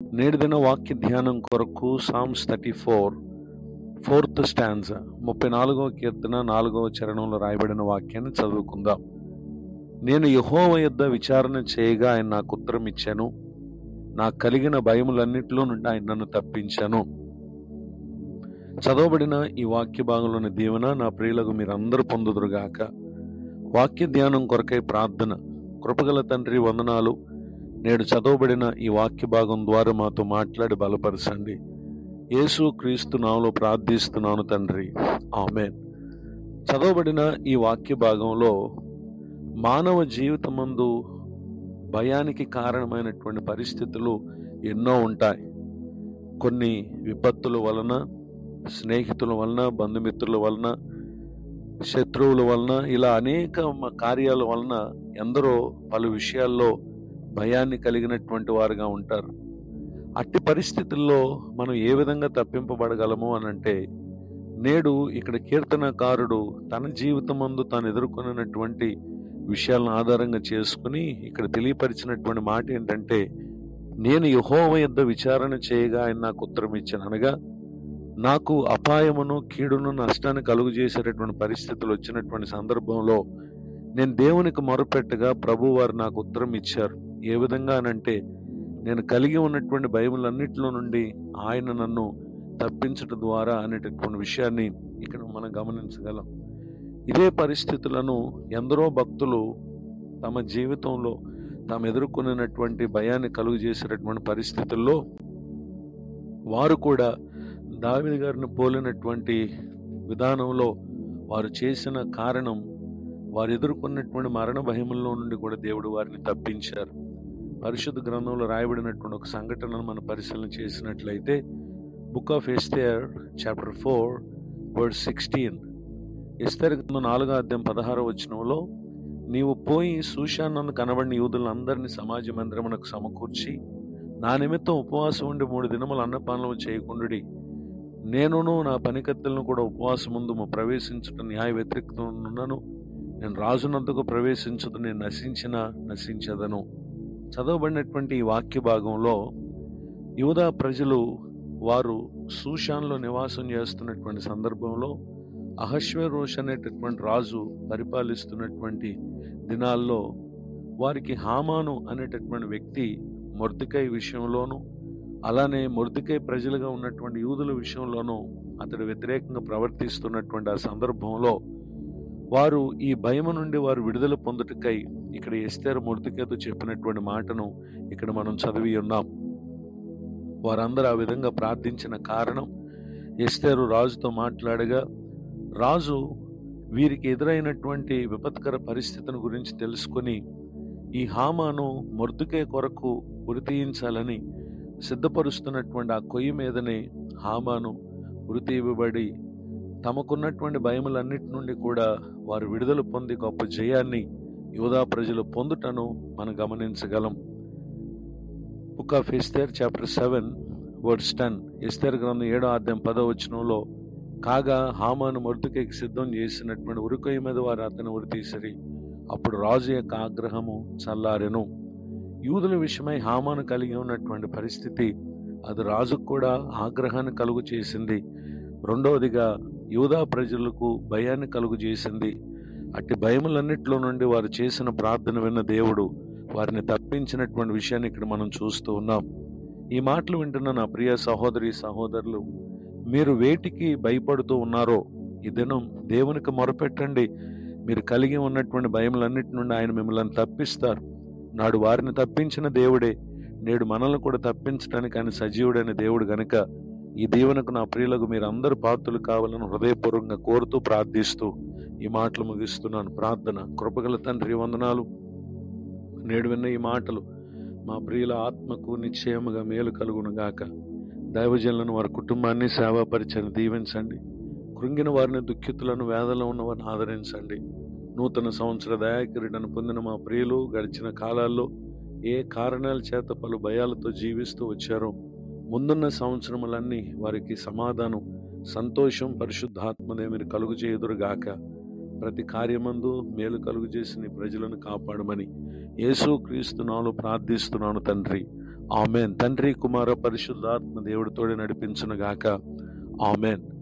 నేటి దిన వాక్య ధ్యానం కొరకు సామ్స్ 34 4th స్టాంజా 34వ కీర్తన 4వ చరణంలో రాయబడిన వాక్యాన్ని చదువుకుందాం. నేను యెహోవా యొద్ద విచారణ చేయగా ఆయన నాకు ఉత్తరం ఇచ్చాను. నాకు కలిగిన భయములన్నిటిలో నుండి ఆయన నన్ను తప్పించాను. చదవబడిన ఈ వాక్య భాగంలోని దీవెన నా ప్రియులకు మీరందరూ పొందుదురుగాక. వాక్య ధ్యానం కొరకై ప్రార్థన. కృపగల తండ్రి, వందనాలు. నేడు చదవబడిన ఈ వాక్య భాగం ద్వారా మాతో మాట్లాడి బలపరచండి. యేసు క్రీస్తు నామములో ప్రార్థిస్తున్నాను తండ్రి, ఆమేన్. చదవబడిన ఈ వాక్య భాగంలో మానవ జీవితమందు భయానికి కారణమైనటువంటి పరిస్థితులు ఎన్నో ఉంటాయి. కొన్ని విపత్తుల వలన, స్నేహితుల వలన, బంధుమిత్రుల వలన, శత్రువుల వలన, ఇలా అనేక కార్యాల వలన ఎందరో పలు విషయాల్లో భయాన్ని కలిగినటువంటి వారుగా ఉంటారు. అట్టి పరిస్థితుల్లో మనం ఏ విధంగా తప్పింపబడగలము అనంటే, నేడు ఇక్కడ కీర్తనకారుడు తన జీవితమందు తాను ఎదుర్కొన్నటువంటి విషయాలను ఆధారంగా చేసుకుని ఇక్కడ తెలియపరిచినటువంటి మాట ఏంటంటే, నేను యెహోవా యొద్ద విచారణ చేయగా ఆయన నాకు ఉత్తరం ఇచ్చాను. అనగా నాకు అపాయమును, కీడును, నష్టాన్ని కలుగు చేసేటటువంటి పరిస్థితులు వచ్చినటువంటి సందర్భంలో నేను దేవునికి మొరపెట్టగా ప్రభు వారు నాకు ఉత్తరం ఇచ్చారు. ఏ విధంగా అనంటే, నేను కలిగి ఉన్నటువంటి భయములన్నిటిలో నుండి ఆయన నన్ను తప్పించడం ద్వారా అనేటటువంటి విషయాన్ని ఇక్కడ మనం గమనించగలం. ఇదే పరిస్థితులను ఎందరో భక్తులు తమ జీవితంలో తాము ఎదుర్కొన్నటువంటి భయాన్ని కలుగు చేసేటటువంటి పరిస్థితుల్లో వారు కూడా దావీదు గారిని పోలినటువంటి విధానంలో వారు చేసిన కారణం, వారు ఎదుర్కొన్నటువంటి మరణ భయముల్లో నుండి కూడా దేవుడు వారిని తప్పించారు. పరిశుద్ధ గ్రంథంలో రాయబడినటువంటి ఒక సంఘటనను మనం పరిశీలన చేసినట్లయితే, book of Esther chapter 4:16, Esther గ్రంథం 4వ అధ్యాయం 16వ వచనంలో, నీవు పోయి షూషాను కనబడిన యూదులందరినీ సమాజ మందిరమునకు సమకూర్చి నా నిమిత్తం ఉపవాసం ఉండి 3 దినములు అన్నపానము చేయకుండుడి. నేనును నా పనికత్తెలను కూడా ఉపవాసం ముందు ప్రవేశించుట న్యాయ వ్యతిరేకతను. నేను రాజునందుకు ప్రవేశించదు, నేను నశించదను. చదవబడినటువంటి ఈ వాక్య భాగంలో యూదా ప్రజలు వారు షూషాన్లో నివాసం చేస్తున్నటువంటి సందర్భంలో అహష్వేరోష్ అనేటటువంటి రాజు పరిపాలిస్తున్నటువంటి దినాల్లో వారికి హామాను అనేటటువంటి వ్యక్తి మొర్దెకై విషయంలోనూ, అలానే మొర్దెకై ప్రజలుగా ఉన్నటువంటి యూదుల విషయంలోనూ అతడు వ్యతిరేకంగా ప్రవర్తిస్తున్నటువంటి ఆ సందర్భంలో వారు ఈ భయము నుండి వారు విడుదల పొందుటకై ఇక్కడ ఎస్తేరు మొర్దెకైతో చెప్పినటువంటి మాటను ఇక్కడ మనం చదివి ఉన్నాం. వారందరూ ఆ విధంగా ప్రార్థించిన కారణం, ఎస్తేరు రాజుతో మాట్లాడగా రాజు వీరికి ఎదురైనటువంటి విపత్కర పరిస్థితిని గురించి తెలుసుకొని ఈ హామాను మొర్దెకై కొరకు ఉరి తీయించాలని సిద్ధపరుస్తున్నటువంటి ఆ కొయ్యి మీదనే హామాను ఉరి తీయబడి తమకున్నటువంటి భయములన్నిటి నుండి కూడా వారు విడుదల పొంది గొప్ప జయాన్ని యూదా ప్రజలు పొందుటను మనం గమనించగలం. Book of Esther chapter 7:10, Esther గ్రంథం 7వ అధ్యాయం 10వ వచనంలో, కాగా హామాను మొర్దెకైకి సిద్ధం చేసినటువంటి ఉరికొయ్య మీద వారు అతను ఉరి తీసిరి. అప్పుడు రాజు యొక్క ఆగ్రహము చల్లారెను. యూదుల విషయమై హామాను కలిగి ఉన్నటువంటి పరిస్థితి అది రాజుకు కూడా ఆగ్రహాన్ని కలుగు చేసింది. రెండవదిగా యూదా ప్రజలకు భయాన్ని కలుగు చేసింది. అట్టి భయములన్నిటిలో నుండి వారు చేసిన ప్రార్థన విన్న దేవుడు వారిని తప్పించినటువంటి విషయాన్ని ఇక్కడ మనం చూస్తూ ఉన్నాం. ఈ మాటలు వింటున్న నా ప్రియ సహోదరి సహోదరులు, మీరు వేటికి భయపడుతూ ఉన్నారో ఈ దినం దేవునికి మొరపెట్టండి. మీరు కలిగి ఉన్నటువంటి భయములన్నిటి నుండి ఆయన మిమ్మల్ని తప్పిస్తారు. నాడు వారిని తప్పించిన దేవుడే నేడు మనల్ని కూడా తప్పించడానికి ఆయన సజీవుడైన దేవుడు గనుక ఈ దీవెనకు నా ప్రియులకు మీరు అందరూ పాత్రులు కావాలని హృదయపూర్వకంగా కోరుతూ ప్రార్థిస్తూ ఈ మాటలు ముగిస్తున్నాను. ప్రార్థన. కృపగల తండ్రి, వందనాలు. నేడు విన్న ఈ మాటలు మా ప్రియుల ఆత్మకు నిశ్చయముగా మేలు కలుగును గాక. దైవజనులను, వారి కుటుంబాన్ని, సేవా పరిచయం దీవించండి. కృంగిన వారిని, దుఃఖితులను, వేదనలో ఉన్న వారిని ఆదరించండి. నూతన సంవత్సర దయాకిరీటను పొందిన మా ప్రియులు గడిచిన కాలాల్లో ఏ కారణాల చేత పలు భయాలతో జీవిస్తూ వచ్చారో ముందున్న సంవత్సరములన్నీ వారికి సమాధానం, సంతోషం, పరిశుద్ధాత్మదే మీరు కలుగు చేయుదురుగాక. ప్రతి కార్యమందు మేలు కలుగు చేసి నీ ప్రజలను కాపాడమని యేసు క్రీస్తు నామములో ప్రార్థిస్తున్నాను తండ్రి, ఆమెన్. తండ్రి కుమార పరిశుద్ధాత్మ దేవుడితోడే నడిపించును గాక. ఆమెన్.